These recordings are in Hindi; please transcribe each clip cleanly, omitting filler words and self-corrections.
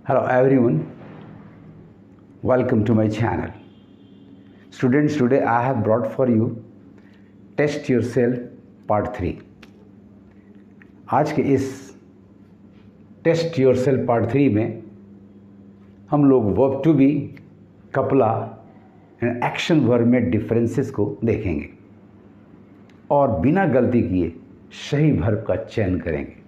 Hello everyone, welcome to my channel. Students, today I have brought for you Test Yourself Part 3. आज के इस Test Yourself Part 3 में हम लोग वर्ब टू बी, कपला एंड एक्शन वर्ब में डिफरेंसेस को देखेंगे और बिना गलती किए सही वर्ब का चयन करेंगे।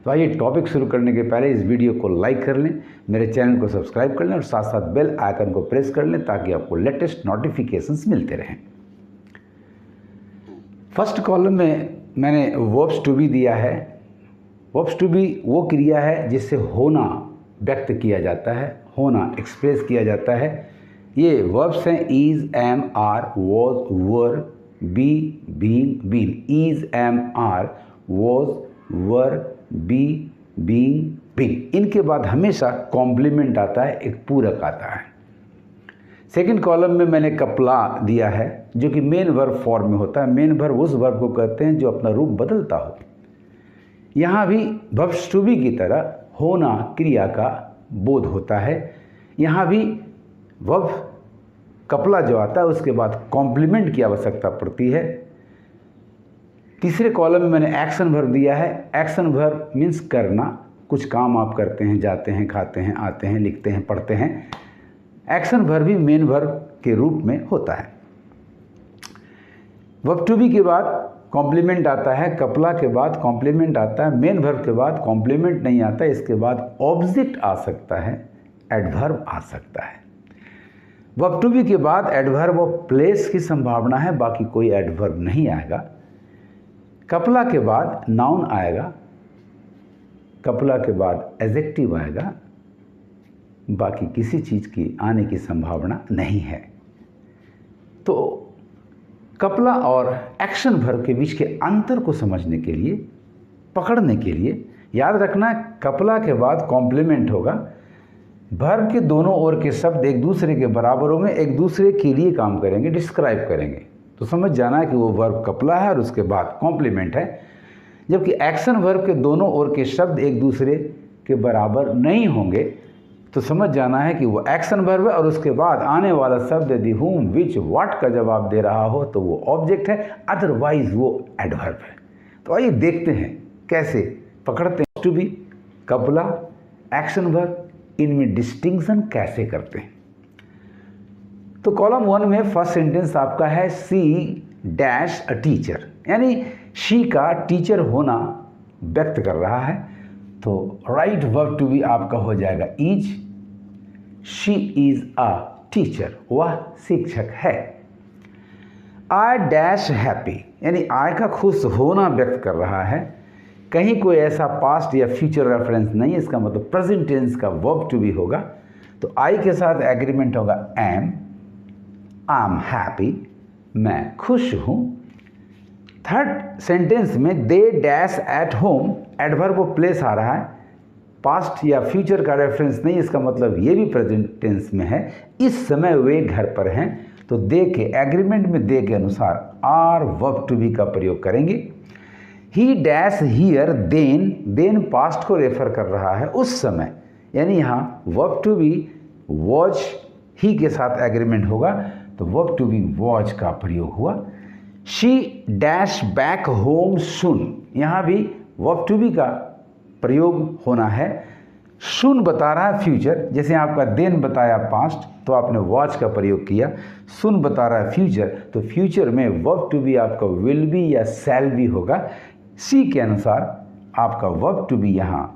तो आइए टॉपिक शुरू करने के पहले इस वीडियो को लाइक कर लें, मेरे चैनल को सब्सक्राइब कर लें और साथ साथ बेल आइकन को प्रेस कर लें ताकि आपको लेटेस्ट नोटिफिकेशंस मिलते रहें। फर्स्ट कॉलम में मैंने वर्ब्स टू बी दिया है। वर्ब्स टू बी वो क्रिया है जिससे होना व्यक्त किया जाता है, होना एक्सप्रेस किया जाता है। ये वर्ब्स हैं is, am, are, was, were, be, being, been. Is, am, are, was, were, be, being, been. इनके बाद हमेशा कॉम्प्लीमेंट आता है, एक पूरक आता है। सेकंड कॉलम में मैंने कपला दिया है जो कि मेन वर्ब फॉर्म में होता है। मेन वर्ब उस वर्ब को कहते हैं जो अपना रूप बदलता हो। यहाँ भी वर्ब्स टू बी की तरह होना क्रिया का बोध होता है। यहाँ भी वर्ब कपला जो आता है उसके बाद कॉम्प्लीमेंट की आवश्यकता पड़ती है। तीसरे कॉलम में मैंने एक्शन वर्ब दिया है। एक्शन वर्ब मीन्स करना, कुछ काम आप करते हैं, जाते हैं, खाते हैं, आते हैं, लिखते हैं, पढ़ते हैं। एक्शन वर्ब भी मेन वर्ब के रूप में होता है। वर्ब टू बी के बाद कॉम्प्लीमेंट आता है, कपला के बाद कॉम्प्लीमेंट आता है, मेन वर्ब के बाद कॉम्प्लीमेंट नहीं आता। इसके बाद ऑब्जेक्ट आ सकता है, एडवर्ब आ सकता है। वर्ब टू बी के बाद एडवर्ब ऑफ प्लेस की संभावना है, बाकी कोई एडवर्ब नहीं आएगा। कपला के बाद नाउन आएगा, कपला के बाद एडजेक्टिव आएगा, बाकी किसी चीज़ की आने की संभावना नहीं है। तो कपला और एक्शन वर्ब के बीच के अंतर को समझने के लिए, पकड़ने के लिए याद रखना, कपला के बाद कॉम्प्लीमेंट होगा। वर्ब के दोनों ओर के शब्द एक दूसरे के बराबर होंगे, एक दूसरे के लिए काम करेंगे, डिस्क्राइब करेंगे। तो समझ जाना है कि वो वर्ब कपला है और उसके बाद कॉम्प्लीमेंट है। जबकि एक्शन वर्ब के दोनों ओर के शब्द एक दूसरे के बराबर नहीं होंगे तो समझ जाना है कि वो एक्शन वर्ब है और उसके बाद आने वाला शब्द यदि whom, which, what का जवाब दे रहा हो तो वो ऑब्जेक्ट है, अदरवाइज वो एडवर्ब है। तो आइए देखते हैं कैसे पकड़ते हैं टू बी, कपला, एक्शन वर्ब, इनमें डिस्टिंक्शन कैसे करते हैं। तो कॉलम 1 में फर्स्ट सेंटेंस आपका है सी डैश अ टीचर, यानी शी का टीचर होना व्यक्त कर रहा है। तो राइट वर्ब टू बी आपका हो जाएगा is. She is a teacher, वह शिक्षक है। आई डैश हैप्पी, यानी आई का खुश होना व्यक्त कर रहा है। कहीं कोई ऐसा पास्ट या फ्यूचर रेफरेंस नहीं है, इसका मतलब प्रेजेंट टेंस का वर्ब टू बी होगा। तो आई के साथ एग्रीमेंट होगा एम, आई एम हैप्पी, मैं खुश हूँ। थर्ड सेंटेंस में they dash at home, adverb of place आ रहा है, पास्ट या फ्यूचर का रेफरेंस नहीं, इसका मतलब ये भी प्रेजेंट टेंस में है। इस समय वे घर पर हैं, तो दे के एग्रीमेंट में दे के अनुसार आर वर्ब टू बी का प्रयोग करेंगे। He dash here then, then past को रेफर कर रहा है, उस समय, यानी यहाँ verb to be was he के साथ एग्रीमेंट होगा तो वर्ब टू बी वॉच का प्रयोग हुआ। शी डैश बैक होम सुन, यहाँ भी वर्ब टू बी का प्रयोग होना है। सुन बता रहा है फ्यूचर, जैसे आपका देन बताया पास्ट तो आपने वॉच का प्रयोग किया। सुन बता रहा है फ्यूचर, तो फ्यूचर में वर्ब टू बी आपका विल बी या शैल बी होगा। सी के अनुसार आपका वर्ब टू बी यहाँ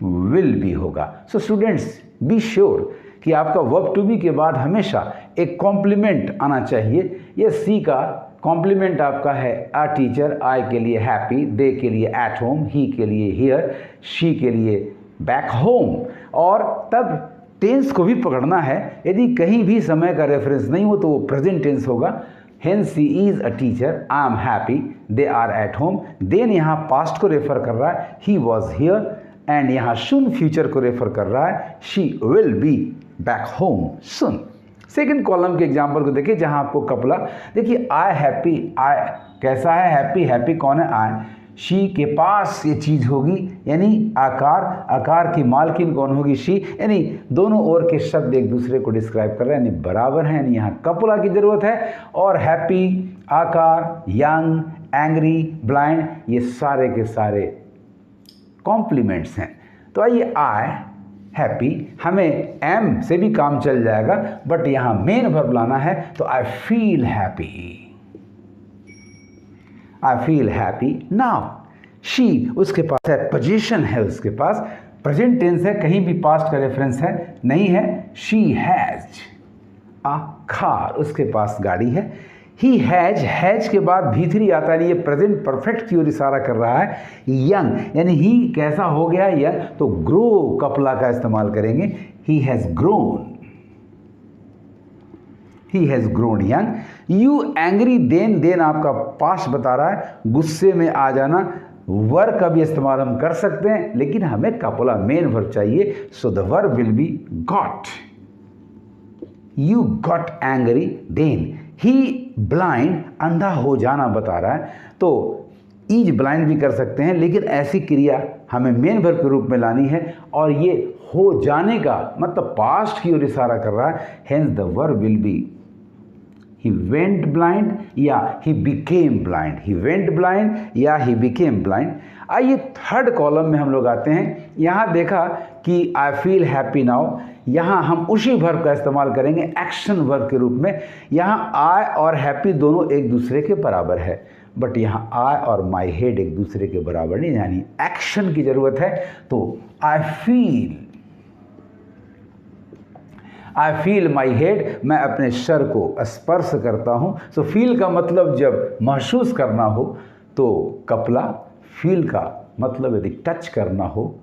विल बी होगा। सो स्टूडेंट्स, बी श्योर कि आपका वर्ब टू बी के बाद हमेशा एक कॉम्प्लीमेंट आना चाहिए। ये सी का कॉम्प्लीमेंट आपका है अ टीचर, आई के लिए हैप्पी, दे के लिए एट होम, ही के लिए हियर, शी के लिए बैक होम। और तब टेंस को भी पकड़ना है, यदि कहीं भी समय का रेफरेंस नहीं हो तो वो प्रेजेंट टेंस होगा। Hence she is a teacher, I am happy, they are at home. Then यहाँ पास्ट को रेफर कर रहा है, ही वॉज हियर, एंड यहाँ सुन फ्यूचर को रेफर कर रहा है, she will be back home soon. Second column के एग्जांपल को देखिए, जहां आपको कपला देखिए, आई हैप्पी, आई कैसा है, हैप्पी, हैप्पी कौन है, आई। शी के पास ये चीज़ होगी, यानी आकार, आकार की मालकिन कौन होगी? शी। यानी दोनों ओर के शब्द एक दूसरे को डिस्क्राइब कर रहे हैं, यानी बराबर हैं, यानी यहाँ कपुला की ज़रूरत है। और हैप्पी, आकार, यंग, एंग्री, ब्लाइंड, ये सारे के सारे कॉम्प्लीमेंट्स हैं। तो आइए आई हैप्पी, हमें एम से भी काम चल जाएगा, बट यहाँ मेन वर्ब लाना है, तो आई feel happy, I feel happy now. She, उसके पास है, पोजीशन है उसके पास, प्रेजेंट टेंस है, कहीं भी पास्ट का रेफरेंस है नहीं है। शी हैज अ कार, उसके पास गाड़ी है। ही हैज के बाद भी3 आता है, ये प्रेजेंट परफेक्ट की ओर इशारा कर रहा है। यंग, यानी ही कैसा हो गया यंग, तो ग्रो कपला का इस्तेमाल करेंगे। He has grown, he has grown young. You angry, then आपका पास्ट बता रहा है, गुस्से में आ जाना। वर्ब का भी इस्तेमाल हम कर सकते हैं, लेकिन हमें कपुला मेन वर्ब चाहिए, so the verb will be got. You got angry then. He blind, अंधा हो जाना बता रहा है, तो इज ब्लाइंड भी कर सकते हैं, लेकिन ऐसी क्रिया हमें मेन वर्ब के रूप में लानी है, और ये हो जाने का मतलब पास्ट की ओर इशारा कर रहा है। Hence the verb will be he went blind या he became blind, he went blind या ही बिकेम ब्लाइंड। आइए थर्ड कॉलम में हम लोग आते हैं। यहाँ देखा कि आई फील हैप्पी नाउ, यहाँ हम उसी वर्ब का इस्तेमाल करेंगे एक्शन वर्ब के रूप में। यहाँ आई और हैप्पी दोनों एक दूसरे के बराबर है, बट यहाँ आई और माई हेड एक दूसरे के बराबर नहीं, यानी एक्शन की ज़रूरत है। तो आई फील माई हेड, मैं अपने सर को स्पर्श करता हूँ। सो फील का मतलब जब महसूस करना हो तो कपला, फील का मतलब यदि टच करना हो,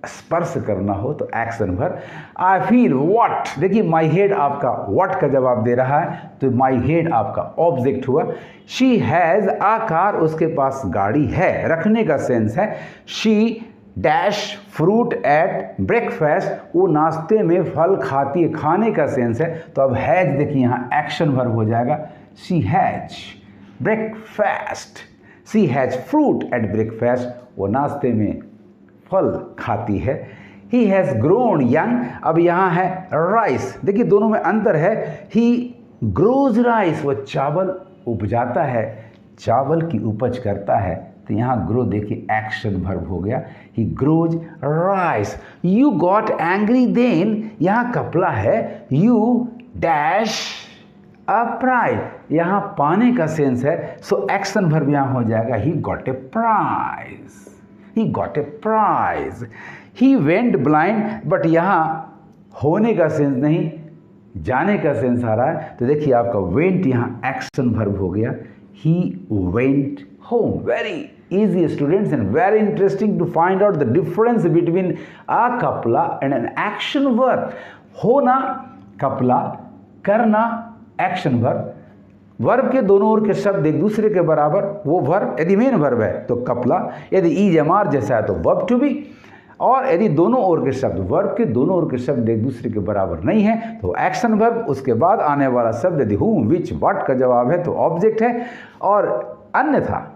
स्पर्श करना हो तो action verb. I feel what, देखिए माई हेड आपका व्हाट का जवाब दे रहा है, तो माई हेड आपका ऑब्जेक्ट हुआ। शी हैज़ अ कार, उसके पास गाड़ी है, रखने का सेंस है। She dash fruit at breakfast, वो नाश्ते में फल खाती है, खाने का सेंस है। तो अब हैज देखिए यहाँ एक्शन वर्ब हो जाएगा। She has breakfast, she has fruit at breakfast, वो नाश्ते में फल खाती है। ही हैज़ ग्रोन यंग, अब यहाँ है राइस, देखिए दोनों में अंतर है। ही ग्रोज राइस, वो चावल उपजाता है, चावल की उपज करता है, तो यहाँ ग्रो देखिए एक्शन वर्ब हो गया। He grows rice. You got angry then, यहाँ कपला है। यू डैश अ प्राइज, यहाँ पाने का सेंस है, सो एक्शन वर्ब यहाँ हो जाएगा। He got a prize, he got a prize. He went blind, but यहाँ होने का सेंस नहीं, जाने का सेंस आ रहा है, तो देखिए आपका वेंट यहाँ एक्शन वर्ब हो गया। He went home. Very easy students and very interesting to find out the difference between a coupla and an action verb. होना कपला, करना एक्शन वर्ब। वर्ब के दोनों ओर के शब्द एक दूसरे के बराबर, वो वर्ब यदि मेन वर्ब है तो कपला, यदि ईज एमआर जैसा है तो वर्ब टू बी, और यदि दोनों ओर के शब्द, वर्ब के दोनों ओर के शब्द एक दूसरे के बराबर नहीं है तो एक्शन वर्ब, उसके बाद आने वाला शब्द यदि हूँ, विच, व्हाट का जवाब है तो ऑब्जेक्ट है, और अन्यथा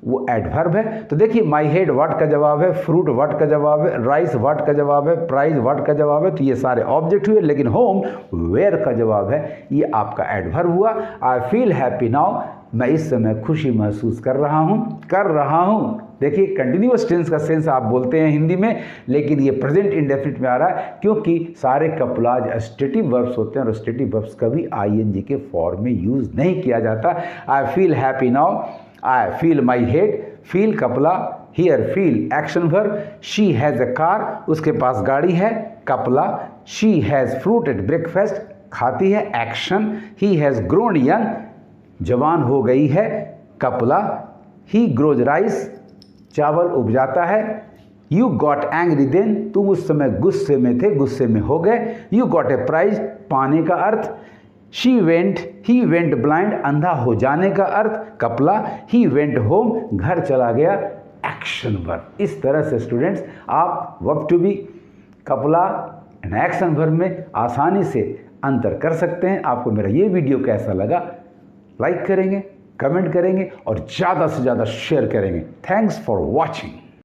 वो एडवर्ब है। तो देखिए माई हेड व्हाट का जवाब है, फ्रूट व्हाट का जवाब है, राइस व्हाट का जवाब है, प्राइज व्हाट का जवाब है, तो ये सारे ऑब्जेक्ट हुए, लेकिन होम वेयर का जवाब है, ये आपका एडवर्ब हुआ। आई फील हैप्पी नाउ, मैं इस समय खुशी महसूस कर रहा हूँ। देखिए कंटिन्यूअस टेंस का सेंस आप बोलते हैं हिंदी में, लेकिन ये प्रेजेंट इंडेफिनिट में आ रहा है, क्योंकि सारे कपलाज स्टेटिव वर्ब्स होते हैं और स्टेटिव वर्ब्स कभी आईएनजी के फॉर्म में यूज नहीं किया जाता। I feel happy now, I feel my head, feel कपला, here feel action verb. She has a car, उसके पास गाड़ी है, कपला। She has fruit at breakfast, खाती है, action. He has grown young, जवान हो गई है, कपला। ही ग्रोज राइस, चावल उपजाता है। यू गॉट एंग्री देन, तुम उस समय गुस्से में थे, गुस्से में हो गए। यू गॉट ए प्राइज, पाने का अर्थ। ही वेंट ब्लाइंड, अंधा हो जाने का अर्थ, कपला। ही वेंट होम, घर चला गया, एक्शन वर्ब। इस तरह से स्टूडेंट्स आप वर्ब टू बी, कपला एंड एक्शन वर्ब में आसानी से अंतर कर सकते हैं। आपको मेरा ये वीडियो कैसा लगा, लाइक करेंगे, कमेंट करेंगे और ज़्यादा से ज़्यादा शेयर करेंगे। Thanks for watching.